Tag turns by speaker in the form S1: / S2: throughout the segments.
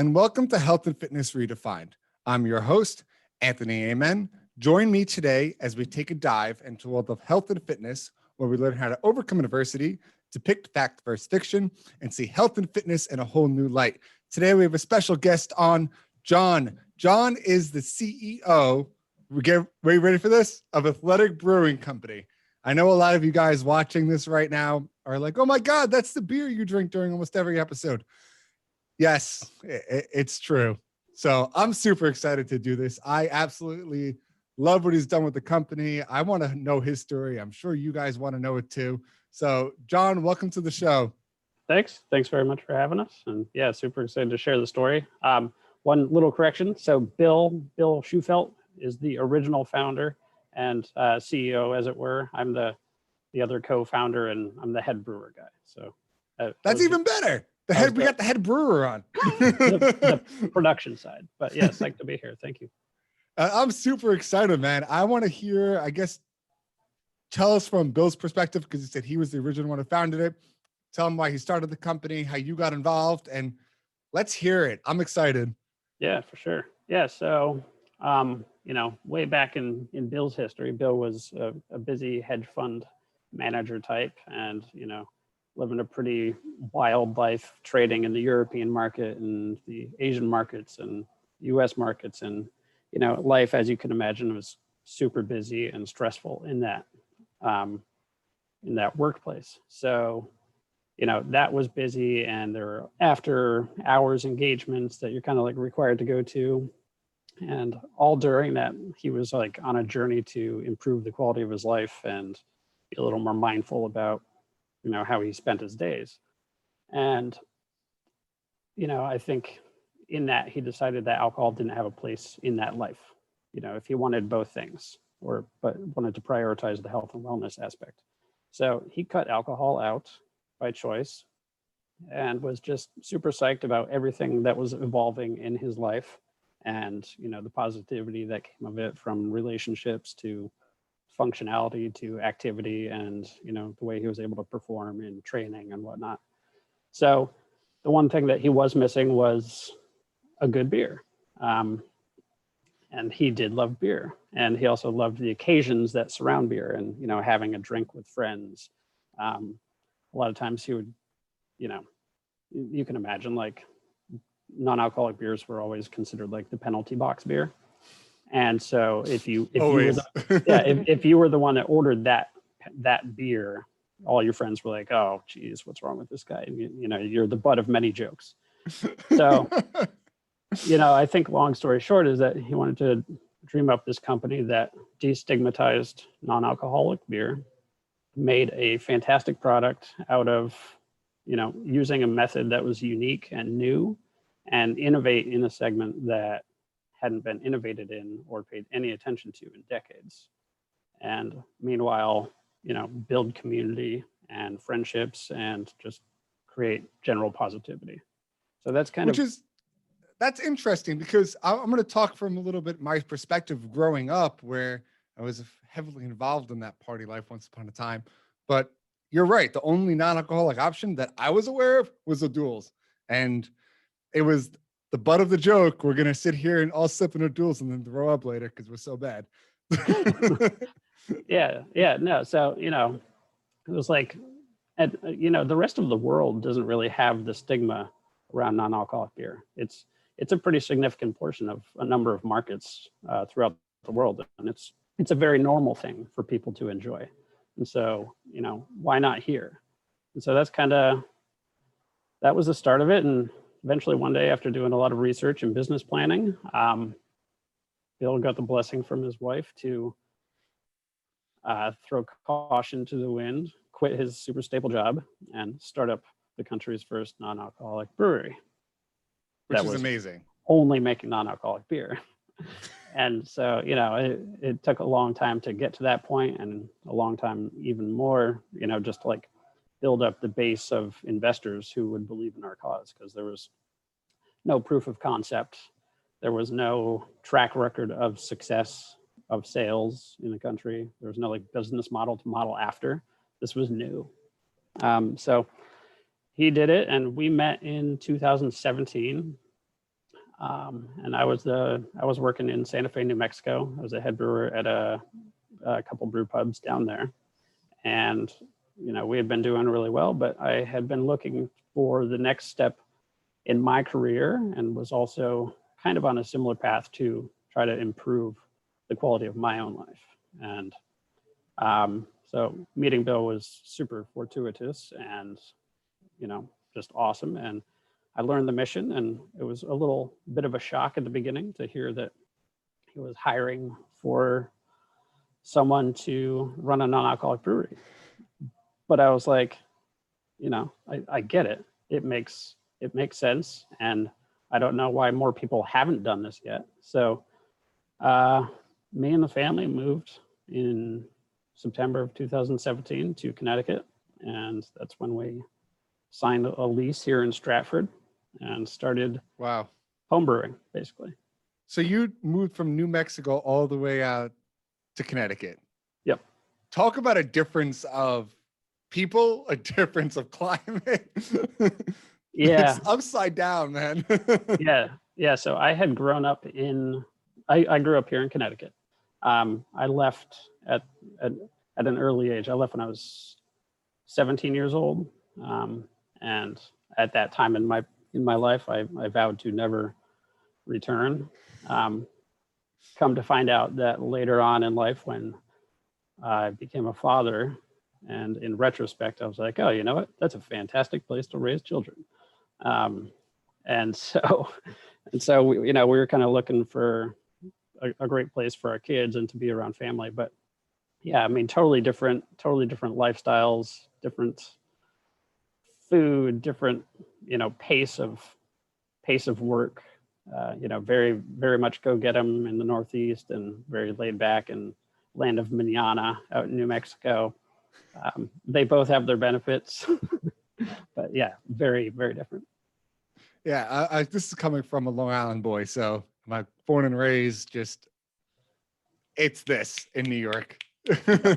S1: and welcome to Health and Fitness Redefined. I'm your host, Anthony Amen. Join me today as we take a dive into the world of health and fitness, where we learn how to overcome adversity, depict fact versus fiction, and see health and fitness in a whole new light. Today, we have a special guest on, John. John is the CEO, are you ready for this? Of Athletic Brewing Company. I know a lot of you guys watching this right now are like, oh my God, that's the beer you drink during almost every episode. Yes, it's true. So I'm super excited to do this. I absolutely love what he's done with the company. I want to know his story. I'm sure you guys want to know it too. So John, welcome to the show.
S2: Thanks very much for having us. And yeah, super excited to share the story. One little correction. So Bill Schufelt is the original founder and CEO, as it were. I'm the other co-founder, and I'm the head brewer guy. So
S1: that's even better. We got the head brewer on.
S2: the production side. But yes, like to be here. Thank you.
S1: I'm super excited, man. I want to hear, I guess, tell us from Bill's perspective, because he said he was the original one who founded it. Tell him why he started the company, how you got involved, and let's hear it. I'm excited.
S2: Yeah, for sure. Yeah. So, way back in Bill's history, Bill was a busy hedge fund manager type, and, living a pretty wild life, trading in the European market and the Asian markets and US markets. And, life, as you can imagine, was super busy and stressful in that workplace. So, that was busy, and there were after hours engagements that you're kind of like required to go to. And all during that, he was like on a journey to improve the quality of his life and be a little more mindful about, how he spent his days. And, I think in that he decided that alcohol didn't have a place in that life. If he wanted both things, but wanted to prioritize the health and wellness aspect. So he cut alcohol out by choice and was just super psyched about everything that was evolving in his life. And, the positivity that came of it, from relationships to functionality to activity, and, the way he was able to perform in training and whatnot. So the one thing that he was missing was a good beer. And he did love beer. And he also loved the occasions that surround beer and, having a drink with friends. A lot of times he would, you can imagine, like, non-alcoholic beers were always considered like the penalty box beer. And so if you were the one that ordered that beer, all your friends were like, oh geez, what's wrong with this guy? And you're the butt of many jokes. So, I think long story short is that he wanted to dream up this company that destigmatized non-alcoholic beer, made a fantastic product out of, using a method that was unique and new, and innovate in a segment that hadn't been innovated in or paid any attention to in decades. And meanwhile, build community and friendships and just create general positivity. So that's
S1: that's interesting, because I'm going to talk from a little bit my perspective growing up, where I was heavily involved in that party life once upon a time. But you're right. The only non-alcoholic option that I was aware of was the duels. And it was the butt of the joke. We're going to sit here and all sip in our duels and then throw up later because we're so bad.
S2: No. So, it was like, the rest of the world doesn't really have the stigma around non-alcoholic beer. It's a pretty significant portion of a number of markets throughout the world. And it's a very normal thing for people to enjoy. And so, why not here? And so that was the start of it. And eventually one day, after doing a lot of research and business planning, Bill got the blessing from his wife to throw caution to the wind, quit his super stable job, and start up the country's first non-alcoholic brewery.
S1: Which is amazing.
S2: Only making non-alcoholic beer. And so, it took a long time to get to that point, and a long time even more, just to like build up the base of investors who would believe in our cause, because there was no proof of concept. There was no track record of success of sales in the country. There was no like business model to model after. This was new. So he did it, and we met in 2017. And I was working in Santa Fe, New Mexico. I was a head brewer at a couple brew pubs down there. And, we had been doing really well, but I had been looking for the next step in my career and was also kind of on a similar path to try to improve the quality of my own life. And so meeting Bill was super fortuitous and, just awesome. And I learned the mission, and it was a little bit of a shock at the beginning to hear that he was hiring for someone to run a non-alcoholic brewery. But I was like, I get it. It makes sense. And I don't know why more people haven't done this yet. So me and the family moved in September of 2017 to Connecticut. And that's when we signed a lease here in Stratford and started home brewing, basically.
S1: So you moved from New Mexico all the way out to Connecticut.
S2: Yep.
S1: Talk about a difference of people, a difference of climate.
S2: Yeah.
S1: It's upside down, man.
S2: Yeah. So I had grown up I grew up here in Connecticut. I left at an early age. I left when I was 17 years old. And at that time in my life, I vowed to never return. Come to find out that later on in life, when I became a father, and in retrospect, I was like, oh, you know what? That's a fantastic place to raise children. And so we were kind of looking for a great place for our kids and to be around family. But yeah, I mean, totally different lifestyles, different food, different, pace of work. Very, very much go get 'em in the Northeast, and very laid back in land of manana out in New Mexico. They both have their benefits, but yeah, very, very different.
S1: Yeah, this is coming from a Long Island boy, so my born and raised, it's this in New York,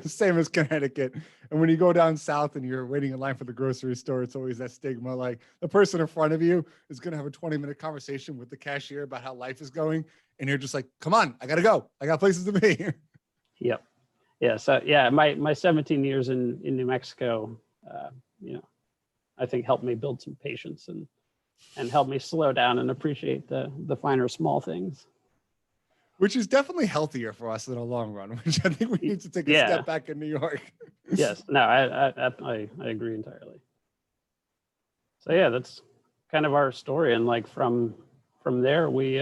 S1: same as Connecticut. And when you go down south and you're waiting in line for the grocery store, it's always that stigma. Like, the person in front of you is going to have a 20-minute conversation with the cashier about how life is going, and you're just like, come on, I gotta go, I got places to be.
S2: Yep. Yeah. So yeah, my 17 years in New Mexico, I think helped me build some patience and helped me slow down and appreciate the finer small things.
S1: Which is definitely healthier for us in the long run, which I think we need to take a step back in New York.
S2: Yes. No, I agree entirely. So yeah, that's kind of our story. And like from there, we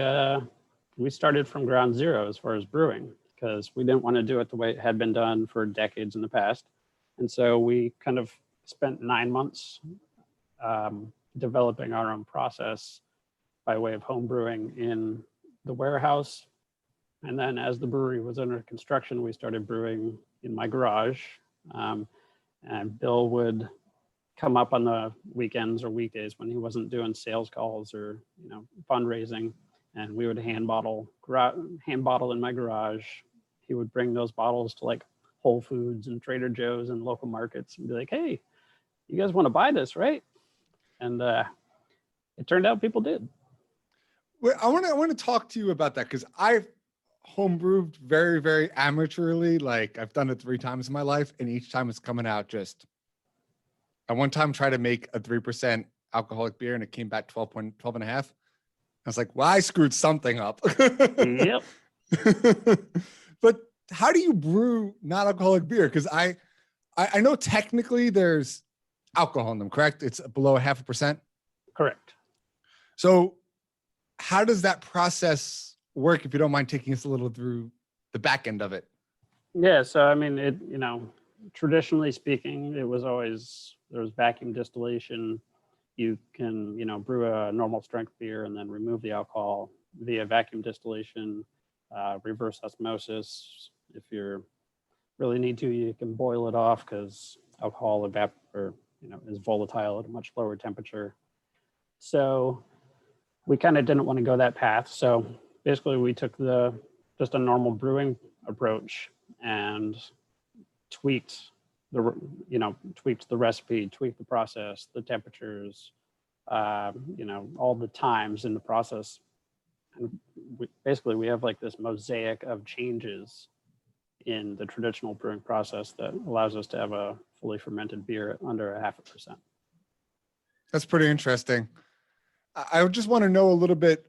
S2: started from ground zero as far as brewing, because we didn't want to do it the way it had been done for decades in the past. And so we kind of spent 9 months developing our own process by way of home brewing in the warehouse. And then as the brewery was under construction, we started brewing in my garage. And Bill would come up on the weekends or weekdays when he wasn't doing sales calls or fundraising, and we would hand bottle in my garage. He would bring those bottles to like Whole Foods and Trader Joe's and local markets and be like, hey, you guys want to buy this, right? And it turned out people did.
S1: Well, I want to talk to you about that, because I've homebrewed very, very amateurly. Like, I've done it 3 times in my life, and each time it's coming out just. I one time tried to make a 3% alcoholic beer, and it came back 12 and a half. I was like, well, I screwed something up.
S2: Yep.
S1: But how do you brew non-alcoholic beer? Because I know technically there's alcohol in them, correct? It's below 0.5%.
S2: Correct.
S1: So how does that process work, if you don't mind taking us a little through the back end of it?
S2: Yeah. So, I mean, traditionally speaking, there was vacuum distillation. You can, brew a normal strength beer and then remove the alcohol via vacuum distillation, reverse osmosis. If you really need to, you can boil it off, because alcohol is volatile at a much lower temperature. So we kind of didn't want to go that path. So basically we took just a normal brewing approach and tweaked the recipe, tweaked the process, the temperatures, all the times in the process. And basically we have like this mosaic of changes in the traditional brewing process that allows us to have a fully fermented beer at under 0.5%.
S1: That's pretty interesting. I just want to know a little bit.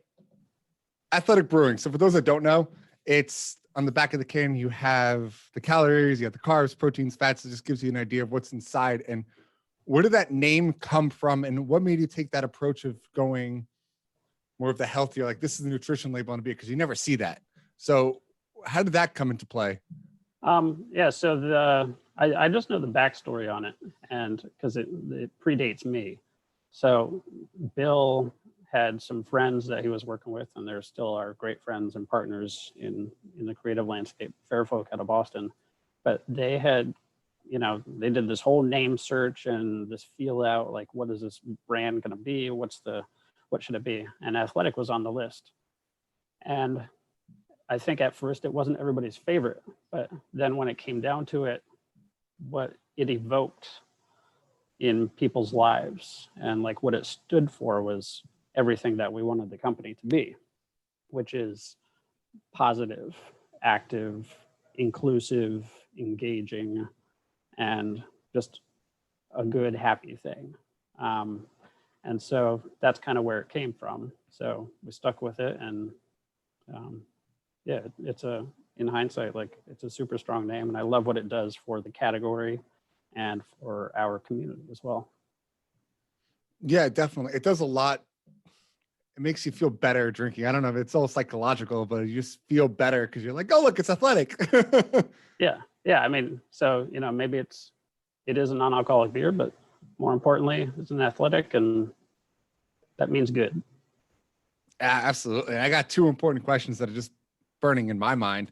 S1: Athletic Brewing. So for those that don't know, it's on the back of the can, you have the calories, you have the carbs, proteins, fats. It just gives you an idea of what's inside. And where did that name come from? And what made you take that approach of going more of the healthier, like this is the nutrition label on a beer, because you never see that. So how did that come into play?
S2: Yeah, so I just know the backstory on it, and because it predates me. So Bill had some friends that he was working with, and they're still our great friends and partners in the creative landscape, fair folk out of Boston. But they had, they did this whole name search and this feel out, like, what is this brand going to be? What should it be? And Athletic was on the list. And I think at first it wasn't everybody's favorite, but then when it came down to it, what it evoked in people's lives and like what it stood for was everything that we wanted the company to be, which is positive, active, inclusive, engaging, and just a good, happy thing. And so that's kind of where it came from. So we stuck with it, and yeah, in hindsight, like, it's a super strong name, and I love what it does for the category and for our community as well.
S1: Yeah, definitely. It does a lot. It makes you feel better drinking. I don't know if it's all psychological, but you just feel better because you're like, oh, look, it's Athletic.
S2: Yeah. I mean, so, maybe it is a non-alcoholic beer, but more importantly, it's an Athletic, and that means good.
S1: Yeah, absolutely. I got two important questions that are just burning in my mind.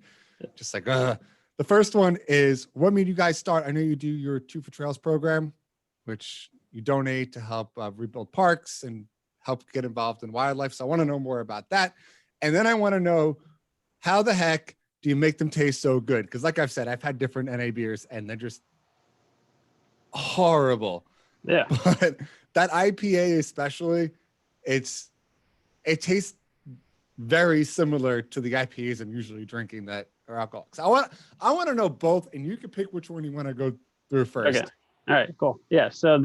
S1: Just like, the first one is, what made you guys start? I know you do your 2 for Trails program, which you donate to help rebuild parks and help get involved in wildlife. So I want to know more about that. And then I want to know, how the heck do you make them taste so good? Because like I've said, I've had different NA beers and they're just horrible.
S2: Yeah.
S1: But that IPA especially, it tastes very similar to the IPAs I'm usually drinking that are alcoholic. So I want to know both, and you can pick which one you want to go through first.
S2: Okay. All right, cool. Yeah. So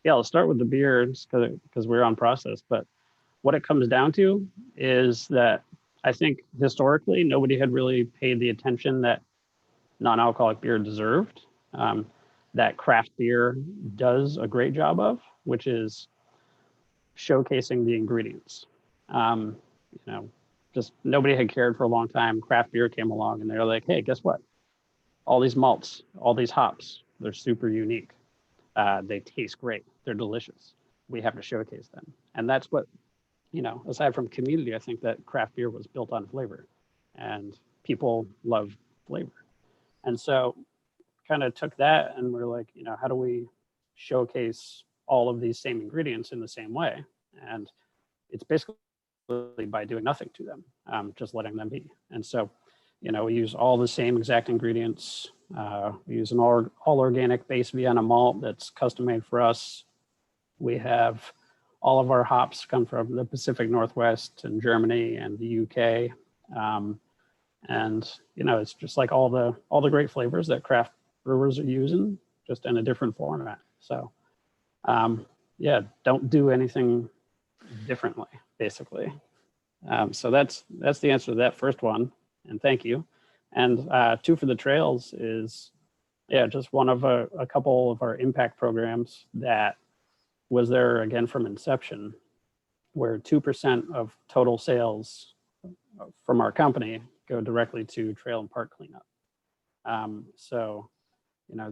S2: I'll start with the beers because we're on process. But what it comes down to is that I think historically nobody had really paid the attention that non-alcoholic beer deserved, that craft beer does a great job of, which is showcasing the ingredients. Just nobody had cared for a long time. Craft beer came along and they're like, hey, guess what? All these malts, all these hops, they're super unique. They taste great. They're delicious. We have to showcase them. And that's what, aside from community, I think that craft beer was built on flavor, and people love flavor. And so kind of took that and we're like, how do we showcase all of these same ingredients in the same way? And it's basically by doing nothing to them, just letting them be. And so, we use all the same exact ingredients. We use an all organic base Vienna malt that's custom made for us. We have all of our hops come from the Pacific Northwest and Germany and the UK. And it's just like all the great flavors that craft brewers are using, just in a different format. So don't do anything differently, basically. So that's the answer to that first one, and thank you. And 2 for the Trails is just one of a couple of our impact programs that was there again from inception, where 2% of total sales from our company go directly to trail and park cleanup. So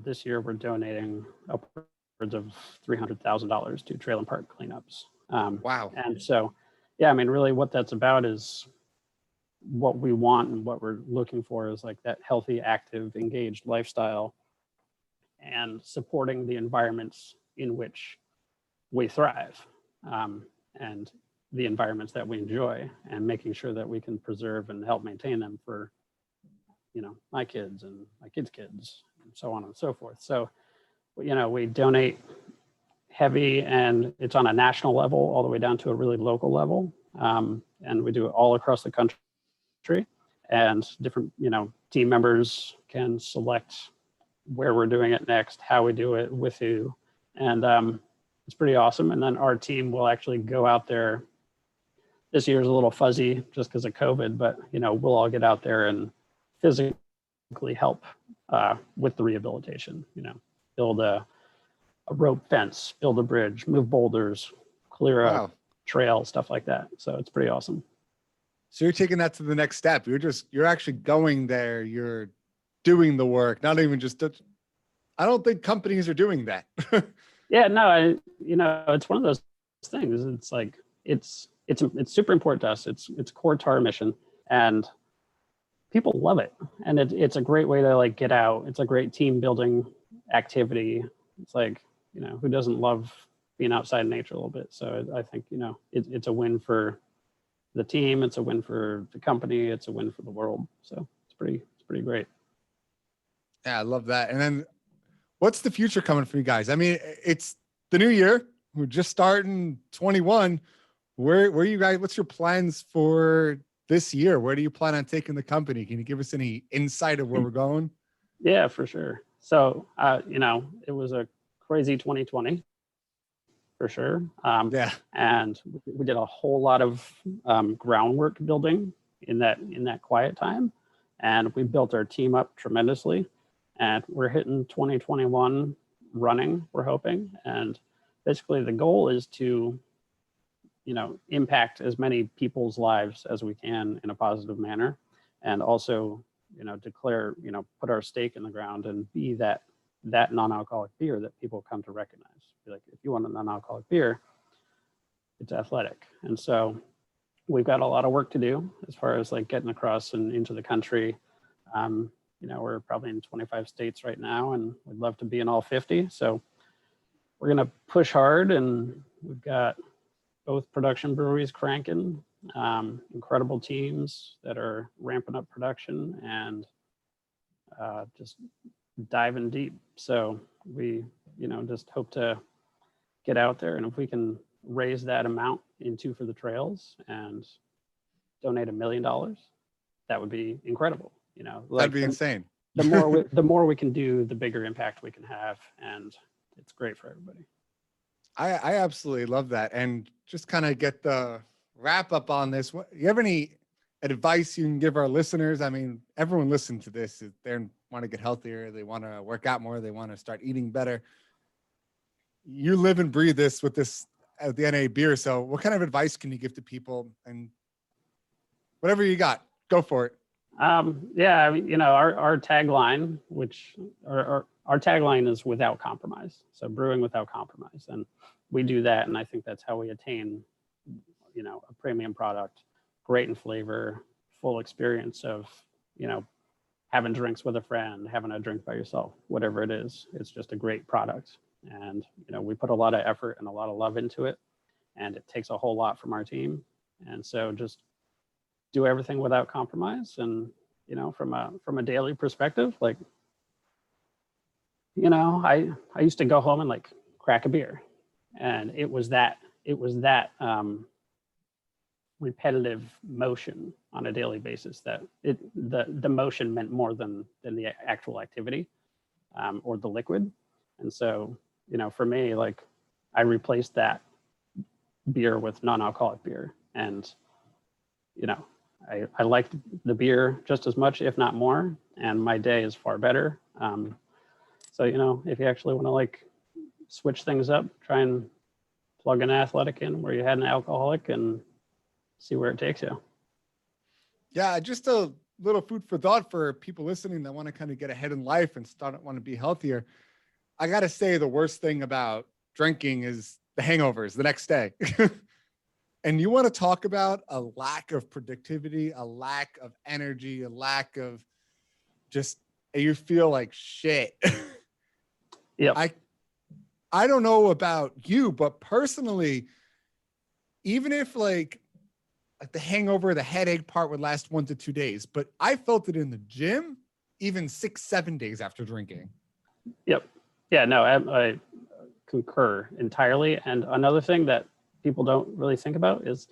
S2: this year we're donating upwards of $300,000 to trail and park cleanups.
S1: Wow.
S2: And so, I mean, really what that's about is what we want, and what we're looking for is like that healthy, active, engaged lifestyle, and supporting the environments in which we thrive, and the environments that we enjoy, and making sure that we can preserve and help maintain them for, my kids and my kids' kids, and so on and so forth. So, we donate heavy, and it's on a national level all the way down to a really local level. And we do it all across the country, and different, team members can select where we're doing it next, how we do it, with who. And it's pretty awesome. And then our team will actually go out there. This year's a little fuzzy just because of COVID, but we'll all get out there and physically help with the rehabilitation. Build a rope fence, build a bridge, move boulders, clear a trail, stuff like that. So it's pretty awesome.
S1: So you're taking that to the next step. You're actually going there. You're doing the work, not even just. I don't think companies are doing that.
S2: Yeah, no, it's one of those things. It's like it's super important to us. It's core to our mission, and people love it. And it's a great way to like get out. It's a great team building activity. It's like, who doesn't love being outside in nature a little bit? So I think, it's a win for the team. It's a win for the company. It's a win for the world. So it's pretty great.
S1: Yeah, I love that. And then what's the future coming for you guys? I mean, it's the new year. We're just starting 21. Where you guys, what's your plans for this year? Where do you plan on taking the company? Can you give us any insight of where we're going?
S2: Yeah, for sure. So, it was a crazy 2020 for sure. And we did a whole lot of groundwork building in that quiet time. And we built our team up tremendously. And we're hitting 2021 running, we're hoping. And basically the goal is to, impact as many people's lives as we can in a positive manner. And also, declare, put our stake in the ground and be that non-alcoholic beer that people come to recognize. Be like, if you want a non-alcoholic beer, it's Athletic. And so we've got a lot of work to do as far as like getting across and into the country. We're probably in 25 states right now, and we'd love to be in all 50. So we're going to push hard, and we've got both production breweries cranking, incredible teams that are ramping up production and just diving deep. So we, just hope to get out there, and if we can raise that amount into for the trails and donate $1 million, that would be incredible.
S1: That'd be insane.
S2: The more we can do, the bigger impact we can have, and it's great for everybody.
S1: I absolutely love that. And just kind of get the wrap up on this. You have any advice you can give our listeners? I mean, everyone listening to this, they want to get healthier. They want to work out more. They want to start eating better. You live and breathe this with this at the NA beer. So what kind of advice can you give to people? And whatever you got, go for it.
S2: Our tagline, which our tagline is without compromise. So brewing without compromise. And we do that. And I think that's how we attain, a premium product, great in flavor, full experience of, having drinks with a friend, having a drink by yourself, whatever it is. It's just a great product. And, we put a lot of effort and a lot of love into it, and it takes a whole lot from our team. And so just do everything without compromise. And, from a daily perspective, like, I used to go home and like crack a beer, and it was that repetitive motion on a daily basis that the motion meant more than the actual activity, or the liquid. And so, for me, like, I replaced that beer with non-alcoholic beer, and, I liked the beer just as much, if not more, and my day is far better. So, if you actually want to like switch things up, try and plug an Athletic in where you had an alcoholic and see where it takes you.
S1: Yeah, just a little food for thought for people listening that want to kind of get ahead in life and want to be healthier. I got to say, the worst thing about drinking is the hangovers the next day. And you want to talk about a lack of productivity, a lack of energy, a lack of just, you feel like shit.
S2: Yeah.
S1: I don't know about you, but personally, even if like the hangover, the headache part would last 1 to 2 days, but I felt it in the gym, even 6-7 days after drinking.
S2: Yep. Yeah, no, I concur entirely. And another thing that people don't really think about is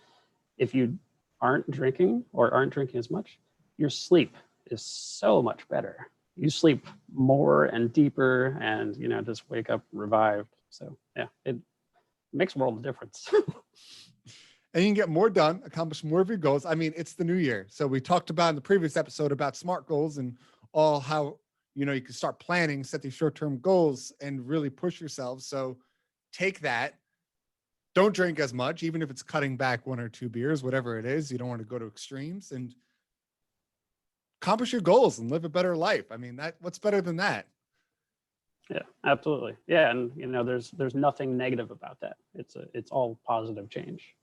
S2: if you aren't drinking or aren't drinking as much, your sleep is so much better. You sleep more and deeper and, you know, just wake up revived. So yeah, it makes a world of difference.
S1: And you can get more done, accomplish more of your goals. I mean, it's the new year. So we talked about in the previous episode about SMART goals and all how, you know, you can start planning, set these short-term goals and really push yourself. So take that. Don't drink as much, even if it's cutting back 1 or 2 beers, whatever it is. You don't want to go to extremes, and accomplish your goals and live a better life. I mean, what's better than that?
S2: Yeah, absolutely. Yeah. And, you know, there's nothing negative about that. It's all positive change.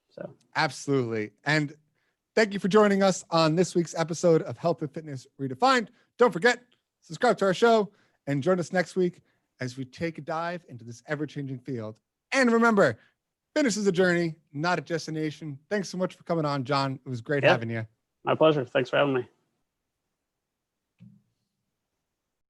S2: So
S1: Absolutely. And thank you for joining us on this week's episode of Health and Fitness Redefined. Don't forget, subscribe to our show and join us next week as we take a dive into this ever-changing field. And remember, fitness is a journey, not a destination. Thanks so much for coming on, John. It was great having you.
S2: My pleasure. Thanks for having me.